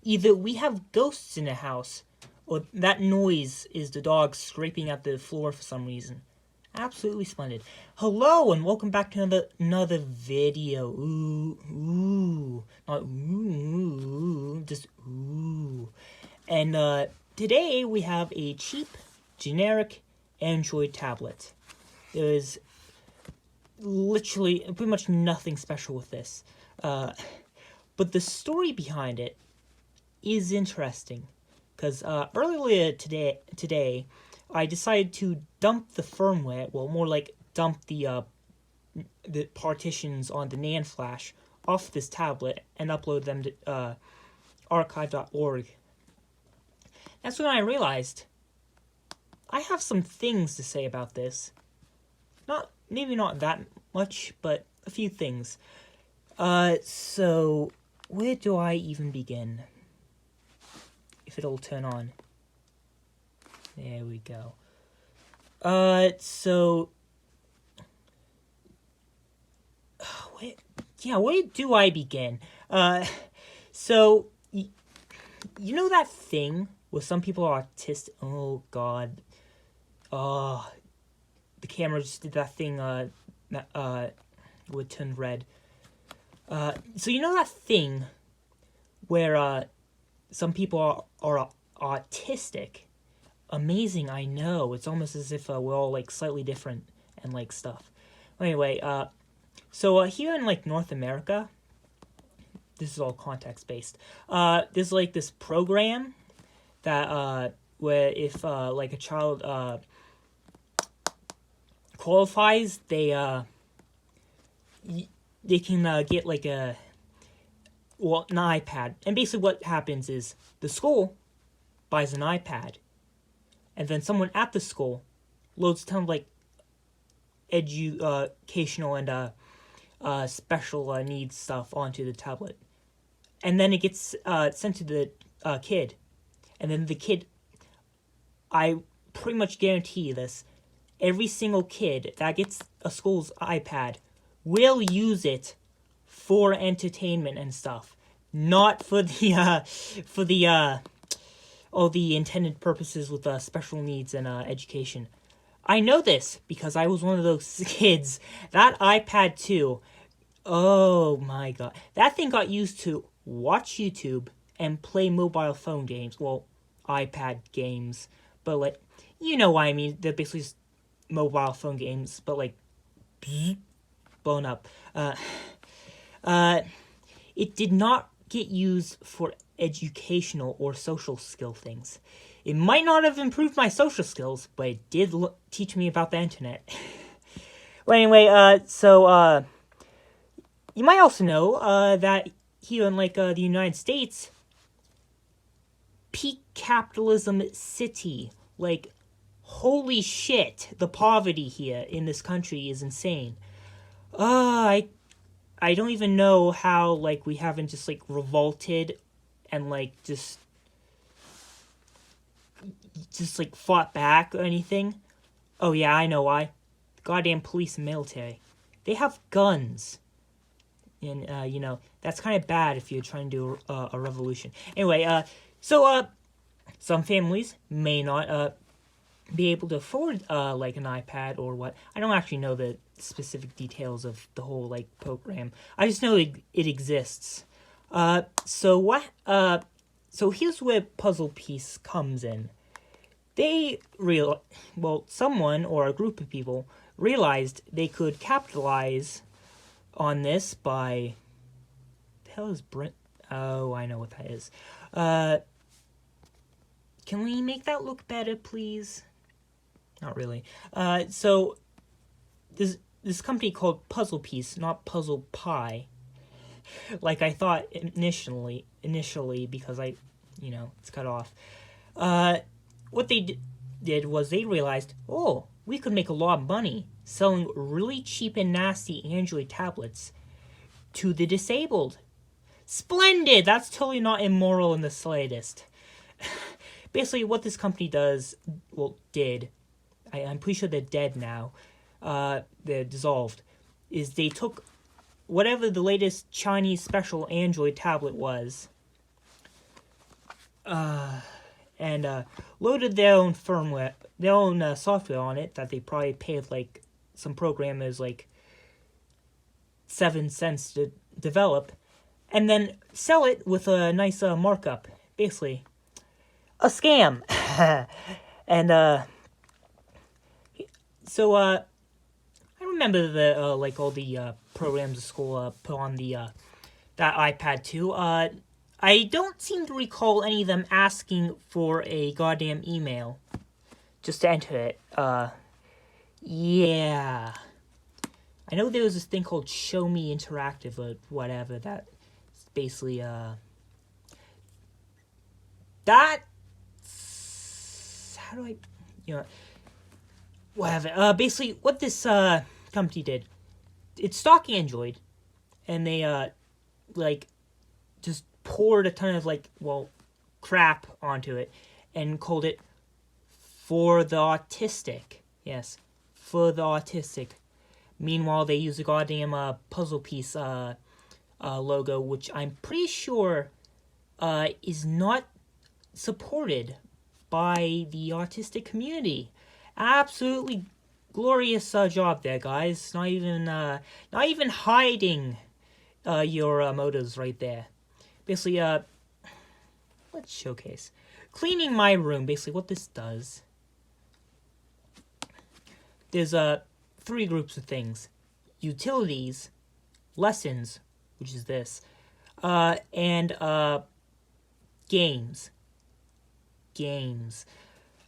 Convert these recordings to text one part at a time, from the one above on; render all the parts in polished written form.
Either we have ghosts in the house, or that noise is the dog scraping at the floor for some reason. Absolutely splendid. Hello and welcome back to another video. Ooh, not ooh, just ooh. And today we have a cheap, generic Android tablet. There's literally pretty much nothing special with this. But the story behind it is interesting. Because earlier today, I decided to dump the firmware, well, more like dump the partitions on the NAND flash off this tablet and upload them to archive.org. That's when I realized I have some things to say about this. Maybe not that much, but a few things. So where do I even begin? If it'll turn on. There we go. Where do I begin? So, you know that thing where some people are autistic? Oh, God. The camera just did that thing, would turn red. So you know that thing where, some people are autistic? Amazing, I know. It's almost as if we're all like slightly different and like stuff. Anyway, so here in like North America, this is all context based. There's like this program that where if like a child qualifies, they can get like an iPad. And basically what happens is the school buys an iPad, and then someone at the school loads a ton of like educational and special needs stuff onto the tablet. And then it gets sent to the kid. And then the kid, I pretty much guarantee this, every single kid that gets a school's iPad will use it for entertainment and stuff, not for the all the intended purposes with special needs and education. I know this because I was one of those kids. That iPad 2, oh my god, that thing got used to watch YouTube and play mobile phone games. Well, iPad games, but like, you know what I mean. They're basically just mobile phone games, but like blown up. It did not get used for educational or social skill things. It might not have improved my social skills, but it did teach me about the internet. Well, anyway, so you might also know that here in like the United States, peak capitalism city, like holy shit, the poverty here in this country is insane. I don't even know how, like, we haven't just, like, revolted and, like, just like, fought back or anything. Oh, yeah, I know why. Goddamn police and military. They have guns. And, you know, that's kind of bad if you're trying to do a revolution. Anyway, so some families may not, be able to afford, like, an iPad or what. I don't actually know the specific details of the whole, like, program. I just know it exists. So here's where PuzzlePiece comes in. Someone or a group of people realized they could capitalize on this by... The hell is Brent? Oh, I know what that is. Can we make that look better, please? Not really. So this company called PuzzlePiece, not Puzzle Pie, like I thought initially because it's cut off. What they did was they realized, oh, we could make a lot of money selling really cheap and nasty Android tablets to the disabled. Splendid! That's totally not immoral in the slightest. Basically, what this company did, I'm pretty sure they're dead now, they're dissolved, is they took whatever the latest Chinese special Android tablet was, and loaded their own firmware, their own software on it that they probably paid like some programmers like 7 cents to develop, and then sell it with a nice markup. Basically, a scam. And so I remember the like all the programs the school put on the that iPad too. I don't seem to recall any of them asking for a goddamn email just to enter it. Yeah. I know there was this thing called Show Me Interactive or whatever that basically that's how do I whatever. Basically what this company did, it's stocking Android, and they like just poured a ton of crap onto it and called it for the autistic. Yes, for the autistic. Meanwhile, they use a goddamn PuzzlePiece logo, which I'm pretty sure is not supported by the autistic community. Absolutely glorious job there, guys. Not even hiding your motives right there. Basically, let's showcase. Cleaning my room, basically what this does. There's 3 groups of things. Utilities, lessons, which is this, and games.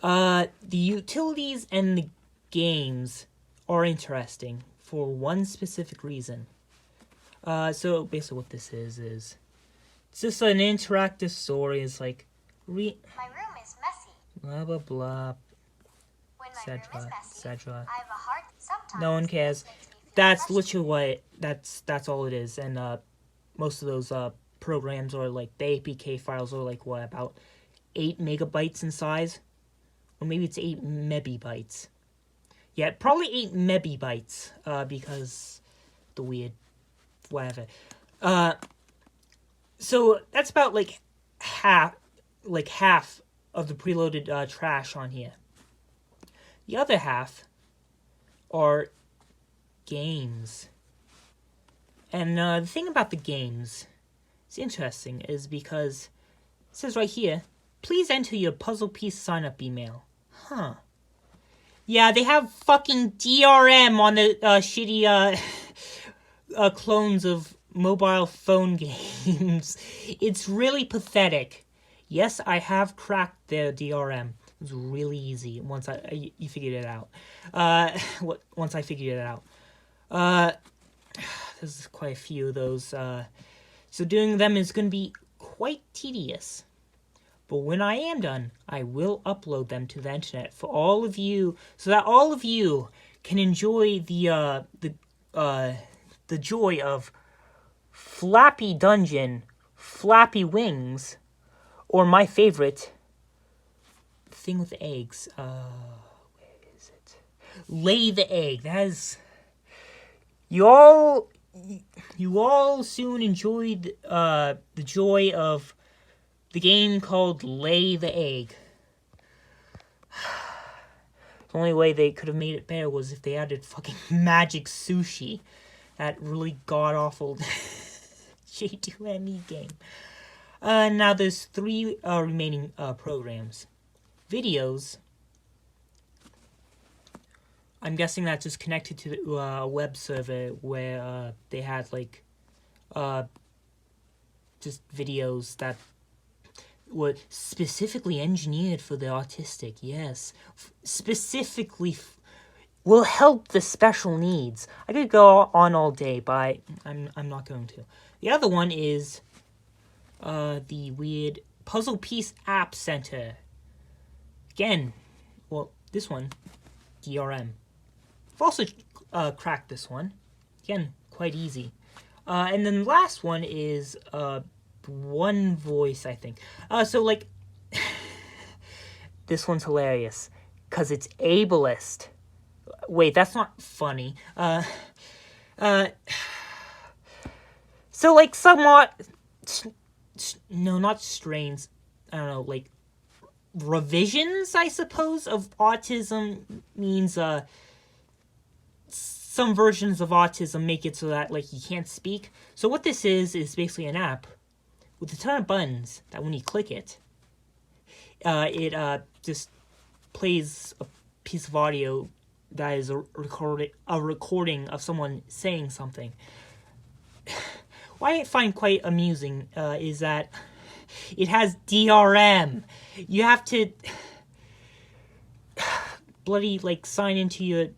The utilities and the games are interesting for one specific reason. So basically what this is it's just an interactive story. It's like my room is messy. Blah blah blah. When my room is messy, etc. I have a heart. Sometimes No one cares. That's literally what that's all it is. And most of those programs are like the APK files are like what, about 8 megabytes in size, or maybe it's 8 mebibytes. Yeah, probably 8 mebibytes. Because the weird whatever. So that's about like half of the preloaded trash on here. The other half are games. And the thing about the games, it's interesting, is because it says right here, please enter your PuzzlePiece sign-up email. Huh. Yeah, they have fucking DRM on the shitty clones of mobile phone games. It's really pathetic. Yes, I have cracked their DRM. It was really easy once you figured it out. Once I figured it out. There's quite a few of those. So doing them is going to be quite tedious. But when I am done, I will upload them to the internet for all of you, so that all of you can enjoy the joy of Flappy Dungeon, Flappy Wings, or my favorite thing with the eggs. Where is it? Lay the egg. That is. You all soon enjoyed the joy of the game called Lay the Egg. The only way they could have made it better was if they added fucking magic sushi. That really god-awful J2ME game. Now there's 3 remaining programs. Videos. I'm guessing that's just connected to a web server where they had like just videos that were specifically engineered for the autistic. Yes, specifically will help the special needs. I could go on all day, but I'm not going to. The other one is the weird PuzzlePiece App Center. Again, well, this one, DRM. I've also cracked this one. Again, quite easy. And then the last one is One Voice, I think. So, like, this one's hilarious because it's ableist. Wait, that's not funny. So, like, somewhat... No, not strains. I don't know, like, revisions, I suppose, of autism means, some versions of autism make it so that, like, you can't speak. So what this is basically an app with a ton of buttons that when you click it, it just plays a piece of audio that is a recording of someone saying something. What I find quite amusing is that it has DRM. You have to bloody, like, sign into your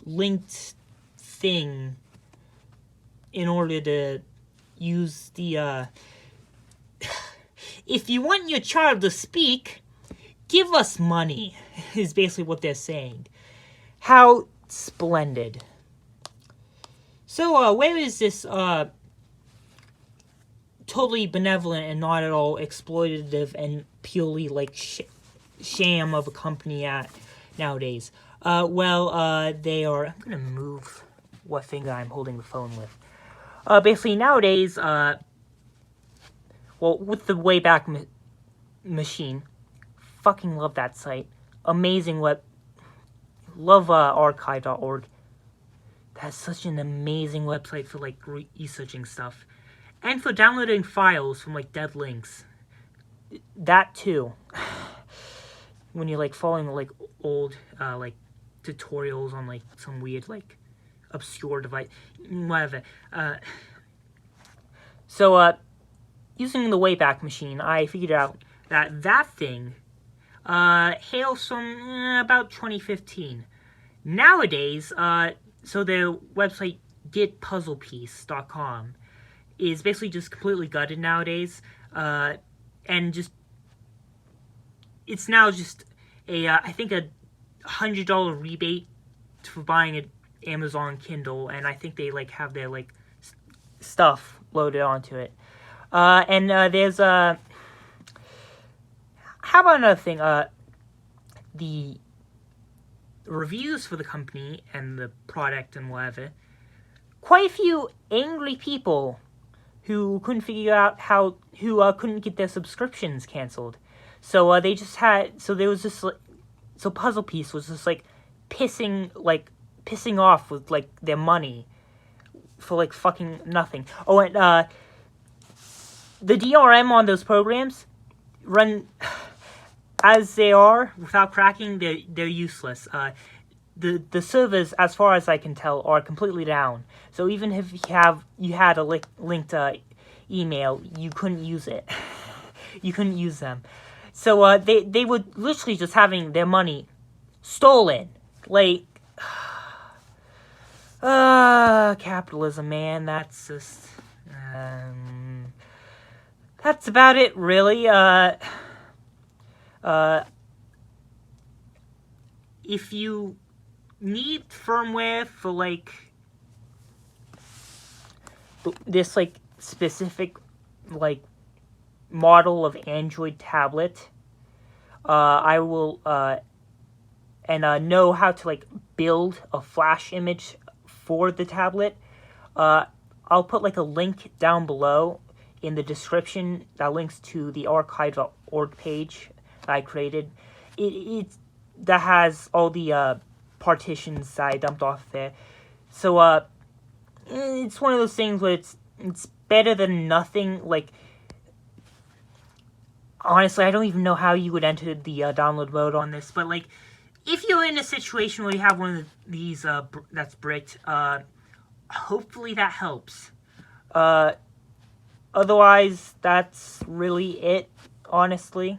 linked thing in order to use the, if you want your child to speak, give us money, is basically what they're saying. How splendid. So, where is this, totally benevolent and not at all exploitative and purely, like, sham of a company at nowadays? They are... I'm gonna move what finger I'm holding the phone with. Basically, nowadays, with the Wayback Machine, fucking love that site. Amazing web... Love, archive.org. That's such an amazing website for, like, researching stuff. And for downloading files from, like, dead links. That, too. When you're, like, following, like, old, like, tutorials on, like, some weird, like, obscure device. Whatever. Using the Wayback Machine, I figured out that that thing, hails from about 2015. Nowadays, so their website, getpuzzlepiece.com, is basically just completely gutted nowadays, and just, it's now just a, I think a $100 rebate for buying an Amazon Kindle, and I think they, like, have their, like, stuff loaded onto it. There's, how about another thing, the reviews for the company and the product and whatever, quite a few angry people who couldn't figure out who couldn't get their subscriptions canceled. So, they just had, so there was this, like, so PuzzlePiece was just, like, pissing off with, like, their money for, like, fucking nothing. Oh, and, the DRM on those programs run as they are without cracking. They're useless. The servers, as far as I can tell, are completely down. So even if you had a linked email, you couldn't use it. You couldn't use them. So they were literally just having their money stolen. Like, capitalism, man. That's just that's about it, really. If you need firmware for, like, this, like, specific, like, model of Android tablet, I will, know how to, like, build a flash image for the tablet, I'll put, like, a link down below in the description that links to the archive.org page that I created. That has all the, partitions that I dumped off there. So, it's one of those things where it's better than nothing. Like, honestly, I don't even know how you would enter the, download mode on this, but, like, if you're in a situation where you have one of these, that's bricked, hopefully that helps. Otherwise, that's really it, honestly.